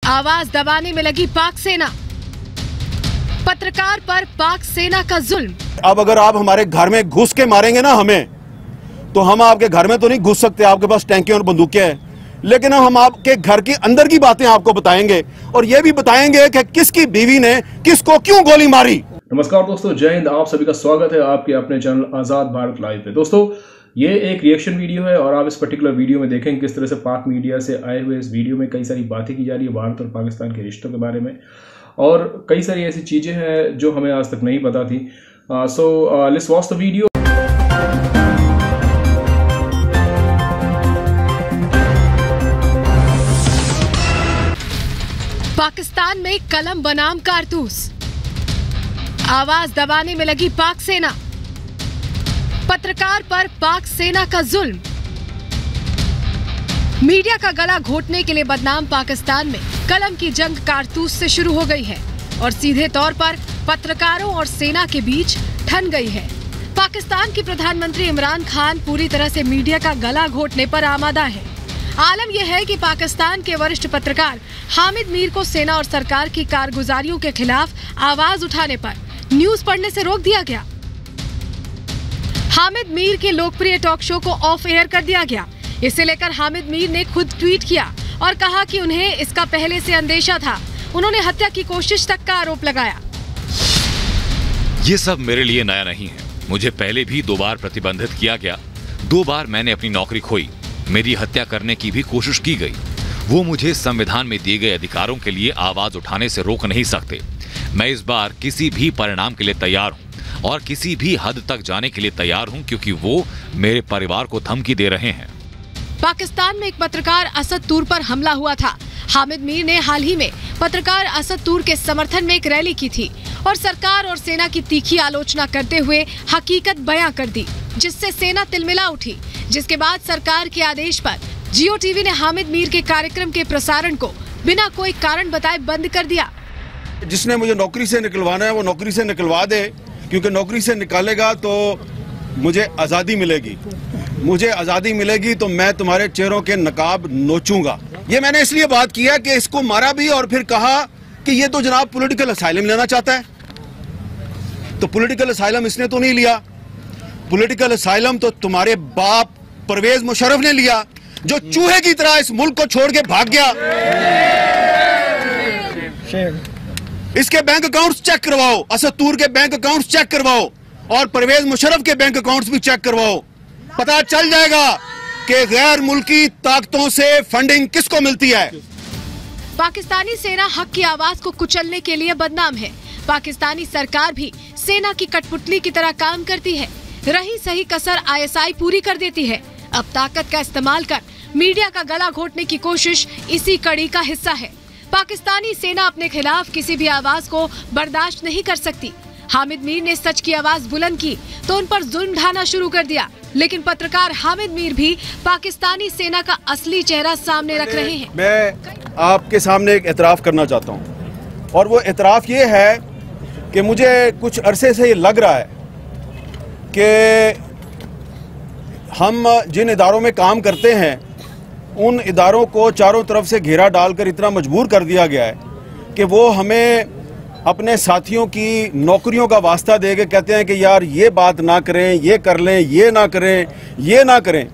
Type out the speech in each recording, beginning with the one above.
आवाज दबाने में लगी पाक सेना। पत्रकार पर पाक सेना का जुल्म। अब अगर आप हमारे घर में घुस के मारेंगे ना हमें, तो हम आपके घर में तो नहीं घुस सकते, आपके पास टैंकियां और बंदूकें हैं, लेकिन हम आपके घर के अंदर की बातें आपको बताएंगे और ये भी बताएंगे कि किसकी बीवी ने किसको क्यों गोली मारी। नमस्कार दोस्तों, जय हिंद। आप सभी का स्वागत है आपके अपने चैनल आजाद भारत लाइव पे। दोस्तों, ये एक रिएक्शन वीडियो है और आप इस पर्टिकुलर वीडियो में देखेंगे किस तरह से पाक मीडिया से आए हुए इस वीडियो में कई सारी बातें की जा रही है भारत और पाकिस्तान के रिश्तों के बारे में, और कई सारी ऐसी चीजें हैं जो हमें आज तक नहीं पता थी। So let's watch the video. Pakistan में कलम बनाम कारतूस। आवाज दबाने में लगी पाक सेना। पत्रकार पर पाक सेना का जुल्म। मीडिया का गला घोटने के लिए बदनाम पाकिस्तान में कलम की जंग कारतूस से शुरू हो गई है और सीधे तौर पर पत्रकारों और सेना के बीच ठन गई है। पाकिस्तान के प्रधानमंत्री इमरान खान पूरी तरह से मीडिया का गला घोटने पर आमादा है। आलम यह है कि पाकिस्तान के वरिष्ठ पत्रकार हामिद मीर को सेना और सरकार की कारगुजारियों के खिलाफ आवाज उठाने पर न्यूज पढ़ने से रोक दिया गया। हामिद मीर के लोकप्रिय टॉक शो को ऑफ एयर कर दिया गया। इसे लेकर हामिद मीर ने खुद ट्वीट किया और कहा कि उन्हें इसका पहले से अंदेशा था। उन्होंने हत्या की कोशिश तक का आरोप लगाया। ये सब मेरे लिए नया नहीं है। मुझे पहले भी 2 बार प्रतिबंधित किया गया। 2 बार मैंने अपनी नौकरी खोई। मेरी हत्या करने की भी कोशिश की गई। वो मुझे संविधान में दिए गए अधिकारों के लिए आवाज उठाने से रोक नहीं सकते। मैं इस बार किसी भी परिणाम के लिए तैयार हूँ और किसी भी हद तक जाने के लिए तैयार हूँ, क्योंकि वो मेरे परिवार को धमकी दे रहे हैं। पाकिस्तान में एक पत्रकार असद तूर पर हमला हुआ था। हामिद मीर ने हाल ही में पत्रकार असद तूर के समर्थन में एक रैली की थी और सरकार और सेना की तीखी आलोचना करते हुए हकीकत बयां कर दी, जिससे सेना तिलमिला उठी। जिसके बाद सरकार के आदेश पर जियो टीवी ने हामिद मीर के कार्यक्रम के प्रसारण को बिना कोई कारण बताए बंद कर दिया। जिसने मुझे नौकरी से निकलवाना है वो नौकरी से निकलवा दे, क्योंकि नौकरी से निकालेगा तो मुझे आज़ादी मिलेगी। मुझे आज़ादी मिलेगी तो मैं तुम्हारे चेहरों के नकाब नोचूंगा। ये मैंने इसलिए बात किया कि इसको मारा भी और फिर कहा कि ये तो जनाब पॉलिटिकल असाइलम लेना चाहता है। तो पॉलिटिकल असाइलम इसने तो नहीं लिया। पॉलिटिकल असाइलम तो तुम्हारे बाप परवेज मुशर्रफ ने लिया, जो चूहे की तरह इस मुल्क को छोड़ के भाग गया। इसके बैंक अकाउंट्स चेक करवाओ, असद तूर के बैंक अकाउंट्स चेक करवाओ और परवेज मुशर्रफ के बैंक अकाउंट्स भी चेक करवाओ। पता चल जाएगा कि गैर मुल्की ताकतों से फंडिंग किसको मिलती है। पाकिस्तानी सेना हक की आवाज को कुचलने के लिए बदनाम है। पाकिस्तानी सरकार भी सेना की कठपुतली की तरह काम करती है। रही सही कसर ISI पूरी कर देती है। अब ताकत का इस्तेमाल कर मीडिया का गला घोटने की कोशिश इसी कड़ी का हिस्सा है। पाकिस्तानी सेना अपने खिलाफ किसी भी आवाज को बर्दाश्त नहीं कर सकती। हामिद मीर ने सच की आवाज बुलंद की तो उन पर जुल्म ढाना शुरू कर दिया, लेकिन पत्रकार हामिद मीर भी पाकिस्तानी सेना का असली चेहरा सामने रख रहे हैं। मैं आपके सामने एक एतराफ करना चाहता हूँ, और वो एतराफ ये है कि मुझे कुछ अरसे से ये लग रहा है कि हम जिन इदारों में काम करते हैं उन इदारों को चारों तरफ से घेरा डालकर इतना मजबूर कर दिया गया है कि वो हमें अपने साथियों की नौकरियों का वास्ता दे के कहते हैं कि यार ये बात ना करें, ये कर लें, ये ना करें, ये ना करें।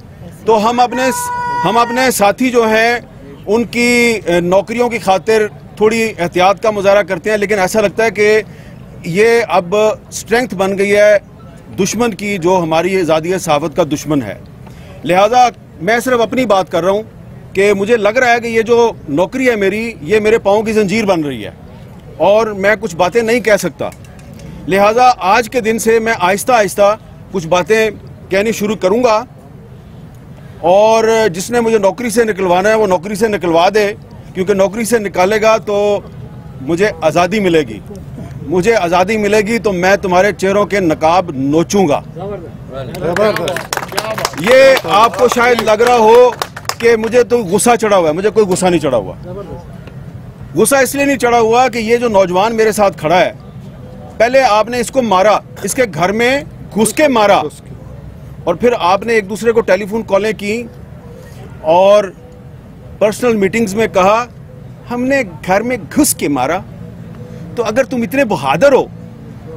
तो हम अपने साथी जो हैं उनकी नौकरियों की खातिर थोड़ी एहतियात का मुजाहरा करते हैं, लेकिन ऐसा लगता है कि ये अब स्ट्रेंथ बन गई है दुश्मन की, जो हमारी आज़ादी सहाफ़त का दुश्मन है। लिहाजा मैं सिर्फ अपनी बात कर रहा हूँ कि मुझे लग रहा है कि ये जो नौकरी है मेरी, ये मेरे पाँव की जंजीर बन रही है और मैं कुछ बातें नहीं कह सकता। लिहाजा आज के दिन से मैं आहिस्ता आहिस्ता कुछ बातें कहनी शुरू करूँगा, और जिसने मुझे नौकरी से निकलवाना है वो नौकरी से निकलवा दे, क्योंकि नौकरी से निकालेगा तो मुझे आज़ादी मिलेगी। मुझे आज़ादी मिलेगी तो मैं तुम्हारे चेहरों के नकाब नोचूंगा। ये आपको शायद लग रहा हो कि मुझे तो गुस्सा चढ़ा हुआ है। मुझे कोई गुस्सा नहीं चढ़ा हुआ। गुस्सा इसलिए नहीं चढ़ा हुआ कि ये जो नौजवान मेरे साथ खड़ा है, पहले आपने इसको मारा, इसके घर में घुस के मारा, और फिर आपने एक दूसरे को टेलीफोन कॉलें की और पर्सनल मीटिंग्स में कहा हमने घर में घुस के मारा। तो अगर तुम इतने बहादुर हो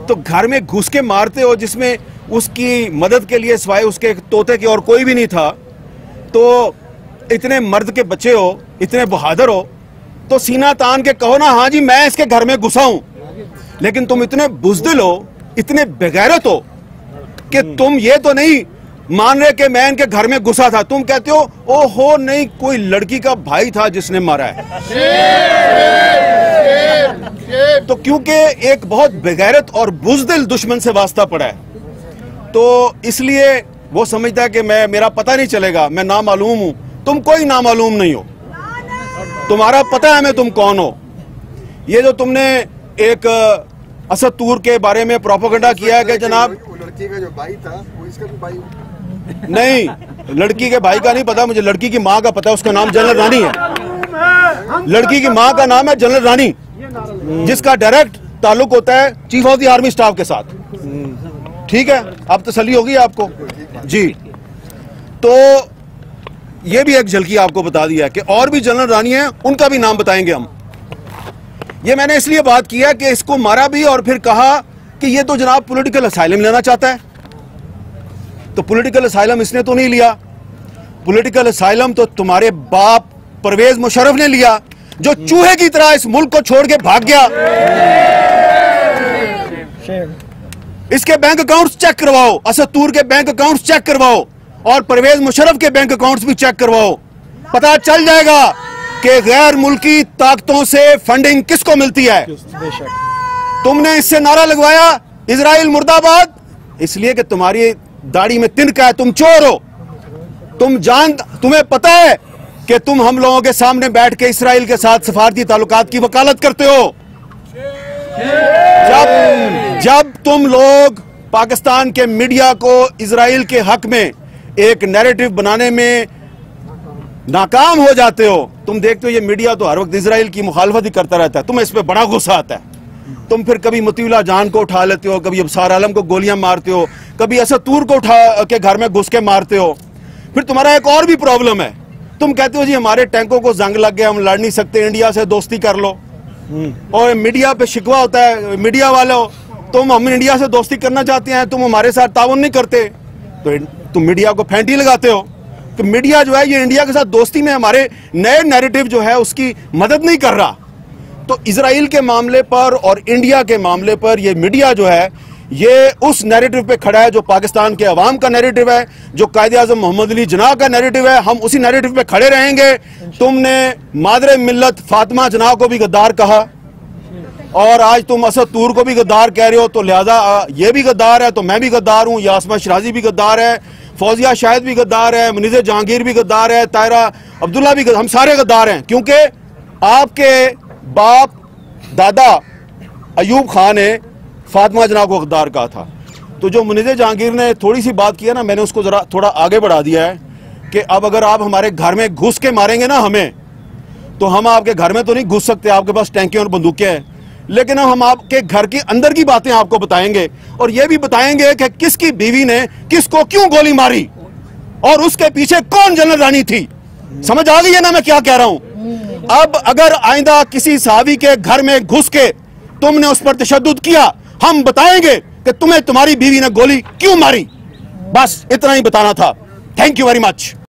तो घर में घुस के मारते हो जिसमें उसकी मदद के लिए सिवाय उसके तोते के और कोई भी नहीं था, तो इतने मर्द के बच्चे हो, इतने बहादुर हो, तो सीना तान के कहो ना हाँ जी मैं इसके घर में घुसा हूं। लेकिन तुम इतने बुज़दिल हो, इतने बेगैरत हो कि तुम ये तो नहीं मान रहे कि मैं इनके घर में घुसा था, तुम कहते हो ओहो नहीं कोई लड़की का भाई था जिसने मारा है। तो क्योंकि एक बहुत बेगैरत और बुज़दिल दुश्मन से वास्ता पड़ा है, तो इसलिए वो समझता है कि मेरा पता नहीं चलेगा, मैं नामालूम हूं। तुम कोई नामालूम नहीं हो, तुम्हारा पता है मैं तुम कौन हो। ये जो तुमने एक असद तूर के बारे में प्रोपेगेंडा किया है कि जनाब लड़की का जो भाई था वो इसका भी भाई नहीं, लड़की के भाई का नहीं पता मुझे, लड़की की माँ का पता है, उसका नाम जनरल रानी है। लड़की की माँ का नाम है जनरल रानी, जिसका डायरेक्ट ताल्लुक होता है chief of the army staff के साथ। ठीक है, अब तसल्ली होगी आपको जी। तो ये भी एक झलकी आपको बता दिया कि और भी जनरल रानी है, उनका भी नाम बताएंगे हम। ये मैंने इसलिए बात किया कि इसको मारा भी और फिर कहा कि ये तो जनाब पॉलिटिकल असाइलम लेना चाहता है। तो पॉलिटिकल असाइलम इसने तो नहीं लिया, पॉलिटिकल असाइलम तो तुम्हारे बाप परवेज मुशर्रफ ने लिया, जो चूहे की तरह इस मुल्क को छोड़ के भाग गया। इसके बैंक अकाउंट्स चेक करवाओ, असद तूर के बैंक अकाउंट्स चेक करवाओ और परवेज मुशर्रफ के बैंक अकाउंट्स भी चेक करवाओ, पता चल जाएगा कि गैर मुल्की ताकतों से फंडिंग किसको मिलती है। तुमने इससे नारा लगवाया इजराइल मुर्दाबाद, इसलिए कि तुम्हारी दाढ़ी में तिनका है, तुम चोर हो। तुम्हें पता है कि तुम हम लोगों के सामने बैठ के इजराइल के साथ सफारती ताल्लुकात की वकालत करते हो। जब तुम लोग पाकिस्तान के मीडिया को इजराइल के हक में एक नैरेटिव बनाने में नाकाम हो जाते हो, तुम देखते हो ये मीडिया तो हर वक्त इजराइल की मुखालफत ही करता रहता है, तुम्हें इस पे बड़ा गुस्सा आता है। तुम फिर कभी मतीउल्लाह जान को उठा लेते हो, कभी अबसार आलम को गोलियां मारते हो, कभी असद तूर को उठा के घर में घुस के मारते हो। फिर तुम्हारा एक और भी प्रॉब्लम है, तुम कहते हो जी हमारे टैंकों को जंग लग गया, हम लड़ नहीं सकते, इंडिया से दोस्ती कर लो। और मीडिया पे शिकवा होता है, मीडिया वाले हो हम इंडिया से दोस्ती करना चाहते हैं, तुम हमारे साथ ताउन नहीं करते, तो तुम मीडिया को फेंटी लगाते हो कि मीडिया जो है ये इंडिया के साथ दोस्ती में हमारे नए नैरेटिव जो है उसकी मदद नहीं कर रहा। तो इजराइल के मामले पर और इंडिया के मामले पर ये मीडिया जो है ये उस नैरेटिव पे खड़ा है जो पाकिस्तान के अवाम का नैरेटिव है, जो कायदे आज़म मोहम्मद अली जिन्ना का नैरेटिव है। हम उसी नैरेटिव पे खड़े रहेंगे। तुमने मादरे मिल्लत फातिमा जिन्ना को भी गद्दार कहा और आज तुम असद तूर को भी गद्दार कह रहे हो, तो लिहाजा ये भी गद्दार है तो मैं भी गद्दार हूँ, यास्मा शराजी भी गद्दार है, फौजिया शाहिद भी गद्दार है, मुनीज़ जहांगीर भी गद्दार है, तायरा अब्दुल्ला भी हम सारे गद्दार हैं, क्योंकि आपके बाप दादा अयूब खान ने फातिमा जिन्ना को गद्दार कहा था। तो जो मुनीज़ जहांगीर ने थोड़ी सी बात किया ना, मैंने उसको जरा थोड़ा आगे बढ़ा दिया है कि अब अगर आप हमारे घर में घुस के मारेंगे ना हमें, तो हम आपके घर में तो नहीं घुस सकते, आपके पास टैंकें और बंदूकें हैं, लेकिन हम आपके घर के अंदर की बातें आपको बताएंगे और ये भी बताएंगे कि किसकी बीवी ने किसको क्यों गोली मारी और उसके पीछे कौन जनरल रानी थी। समझ आ गई है ना मैं क्या कह रहा हूं। अब अगर आइंदा किसी सहाबी के घर में घुस के तुमने उस पर तशद्दुद किया, हम बताएंगे कि तुम्हें तुम्हारी बीवी ने गोली क्यों मारी। बस इतना ही बताना था। Thank you very much.